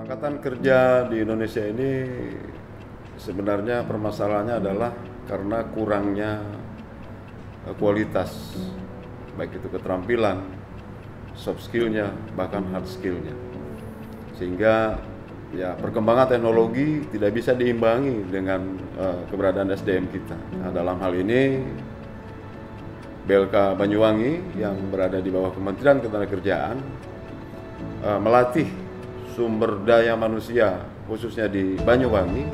Angkatan kerja di Indonesia ini sebenarnya permasalahannya adalah karena kurangnya kualitas, baik itu keterampilan, soft skill-nya, bahkan hard skill-nya. Sehingga ya perkembangan teknologi tidak bisa diimbangi dengan keberadaan SDM kita. Nah, dalam hal ini BLK Banyuwangi yang berada di bawah Kementerian Ketenagakerjaan melatih sumber daya manusia khususnya di Banyuwangi,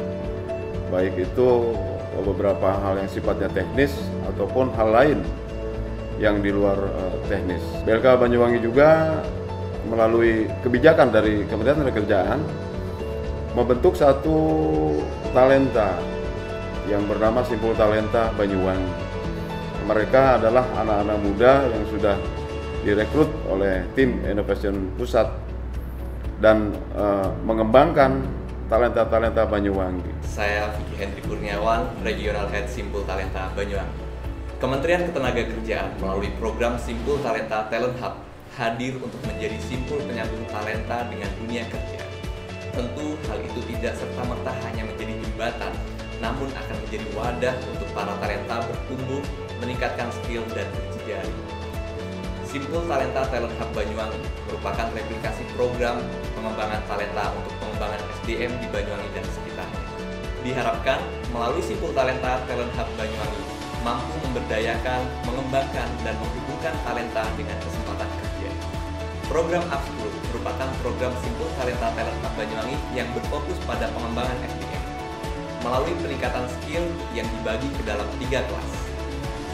baik itu beberapa hal yang sifatnya teknis ataupun hal lain yang di luar teknis. BLK Banyuwangi juga melalui kebijakan dari Kementerian Ketenagakerjaan membentuk satu talenta yang bernama Simpul Talenta Banyuwangi. Mereka adalah anak-anak muda yang sudah direkrut oleh tim Innovation Pusat dan mengembangkan talenta-talenta Banyuwangi. Saya Vicky Hendri Kurniawan, Regional Head Simpul Talenta Banyuwangi. Kementerian Ketenagakerjaan melalui program Simpul Talenta Talent Hub hadir untuk menjadi simpul penyambung talenta dengan dunia kerja. Tentu hal itu tidak serta-merta hanya menjadi jembatan, namun akan menjadi wadah untuk para talenta bertumbuh, meningkatkan skill dan berjejaring. Simpul Talenta Talent Hub Banyuwangi merupakan replikasi program pengembangan talenta untuk pengembangan SDM di Banyuwangi dan sekitarnya. Diharapkan melalui Simpul Talenta Talent Hub Banyuwangi mampu memberdayakan, mengembangkan, dan menghubungkan talenta dengan kesempatan kerja. Program Upskilling merupakan program Simpul Talenta Talent Hub Banyuwangi yang berfokus pada pengembangan SDM melalui peningkatan skill yang dibagi ke dalam 3 kelas,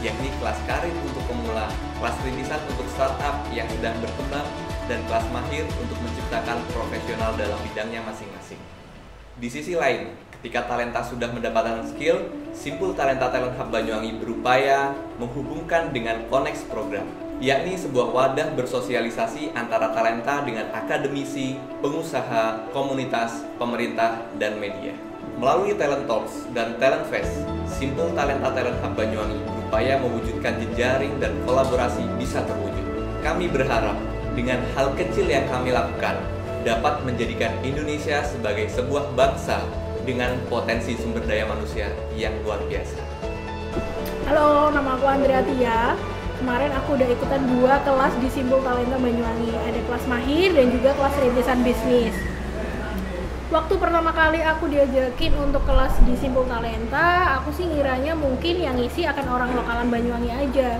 yakni kelas karir untuk pemula, kelas rintisan untuk startup yang sedang berkembang, dan kelas mahir untuk menciptakan profesional dalam bidangnya masing-masing. Di sisi lain, ketika talenta sudah mendapatkan skill, Simpul Talenta Talent Hub Banyuwangi berupaya menghubungkan dengan Connect program, yakni sebuah wadah bersosialisasi antara talenta dengan akademisi, pengusaha, komunitas, pemerintah, dan media. Melalui Talent Talks dan Talent Fest, Simpul Talenta Talent Hub Banyuwangi berupaya mewujudkan jejaring dan kolaborasi bisa terwujud. Kami berharap dengan hal kecil yang kami lakukan dapat menjadikan Indonesia sebagai sebuah bangsa dengan potensi sumber daya manusia yang luar biasa. Halo, nama aku Andrea Tia. Kemarin aku udah ikutan 2 kelas di Simpul Talenta Banyuwangi. Ada kelas mahir dan juga kelas rintisan bisnis. Waktu pertama kali aku diajakin untuk kelas di Simpul Talenta, aku sih ngiranya mungkin yang ngisi akan orang lokalan Banyuwangi aja.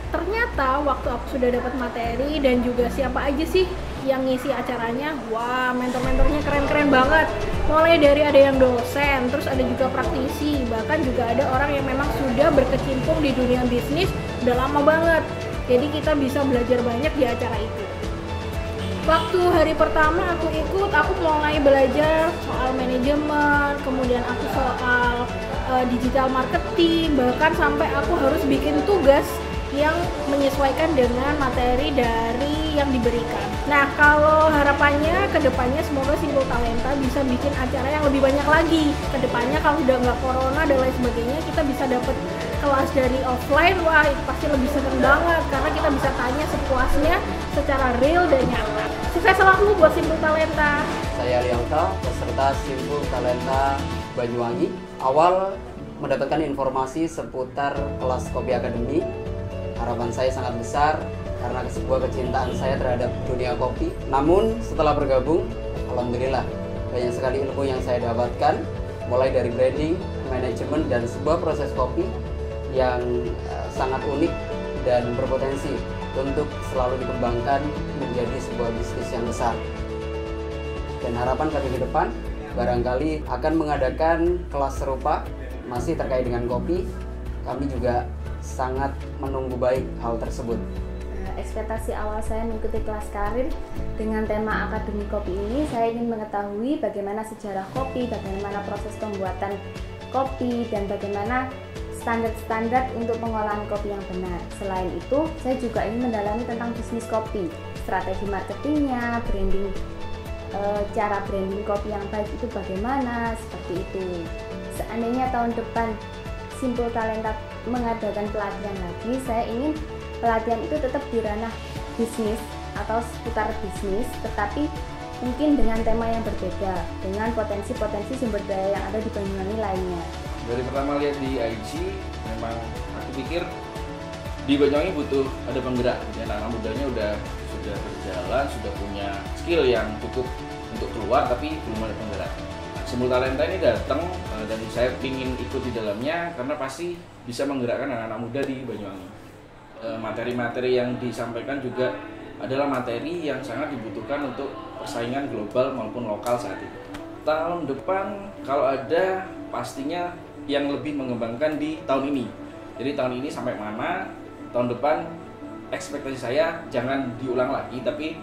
Ternyata waktu aku sudah dapat materi dan juga siapa aja sih yang ngisi acaranya, wah mentor-mentornya keren-keren banget. Mulai dari ada yang dosen, terus ada juga praktisi, bahkan juga ada orang yang memang sudah berkecimpung di dunia bisnis udah lama banget. Jadi kita bisa belajar banyak di acara itu. Waktu hari pertama aku ikut, aku mulai belajar soal manajemen, kemudian aku soal digital marketing, bahkan sampai aku harus bikin tugas yang menyesuaikan dengan materi dari yang diberikan. Nah, kalau harapannya ke depannya semoga Simpul Talenta bisa bikin acara yang lebih banyak lagi. Ke depannya kalau udah nggak corona dan lain sebagainya, kita bisa dapat kelas dari offline, wah itu pasti lebih seneng banget karena kita bisa tanya sepuasnya secara real dan nyata. Sukses selalu buat Simpul Talenta. Saya Liangta, peserta Simpul Talenta Banyuwangi. Awal mendapatkan informasi seputar kelas Kopi Akademi. Harapan saya sangat besar karena sebuah kecintaan saya terhadap dunia kopi. Namun setelah bergabung, alhamdulillah banyak sekali ilmu yang saya dapatkan, mulai dari branding, manajemen, dan sebuah proses kopi yang sangat unik dan berpotensi untuk selalu dikembangkan menjadi sebuah bisnis yang besar. Dan harapan kami ke depan barangkali akan mengadakan kelas serupa masih terkait dengan kopi. Kami juga sangat menunggu baik hal tersebut. Ekspektasi awal saya mengikuti kelas karir dengan tema Akademi Kopi ini, saya ingin mengetahui bagaimana sejarah kopi, bagaimana proses pembuatan kopi, dan bagaimana standar-standar untuk pengolahan kopi yang benar. Selain itu, saya juga ingin mendalami tentang bisnis kopi, strategi marketingnya, branding, cara branding kopi yang baik itu bagaimana, seperti itu. Seandainya tahun depan Simpul Talenta mengadakan pelatihan lagi, saya ingin pelatihan itu tetap di ranah bisnis atau seputar bisnis, tetapi mungkin dengan tema yang berbeda, dengan potensi-potensi sumber daya yang ada di Banyuwangi lainnya. Dari pertama lihat di IG, memang aku pikir di Banyuwangi butuh ada penggerak. Anak-anak mudanya sudah berjalan, sudah punya skill yang cukup untuk keluar, tapi belum ada penggerak. Simbol Talenta ini datang dan saya ingin ikut di dalamnya karena pasti bisa menggerakkan anak-anak muda di Banyuwangi. Materi-materi yang disampaikan juga adalah materi yang sangat dibutuhkan untuk persaingan global maupun lokal saat ini. Tahun depan kalau ada pastinya yang lebih mengembangkan di tahun ini. Jadi tahun ini sampai mana, tahun depan ekspektasi saya jangan diulang lagi, tapi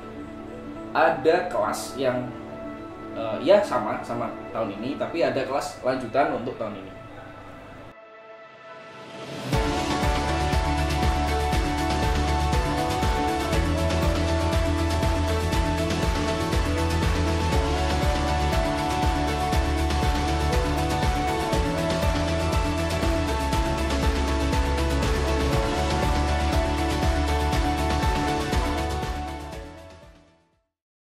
ada kelas yang ya sama tahun ini, tapi ada kelas lanjutan untuk tahun ini.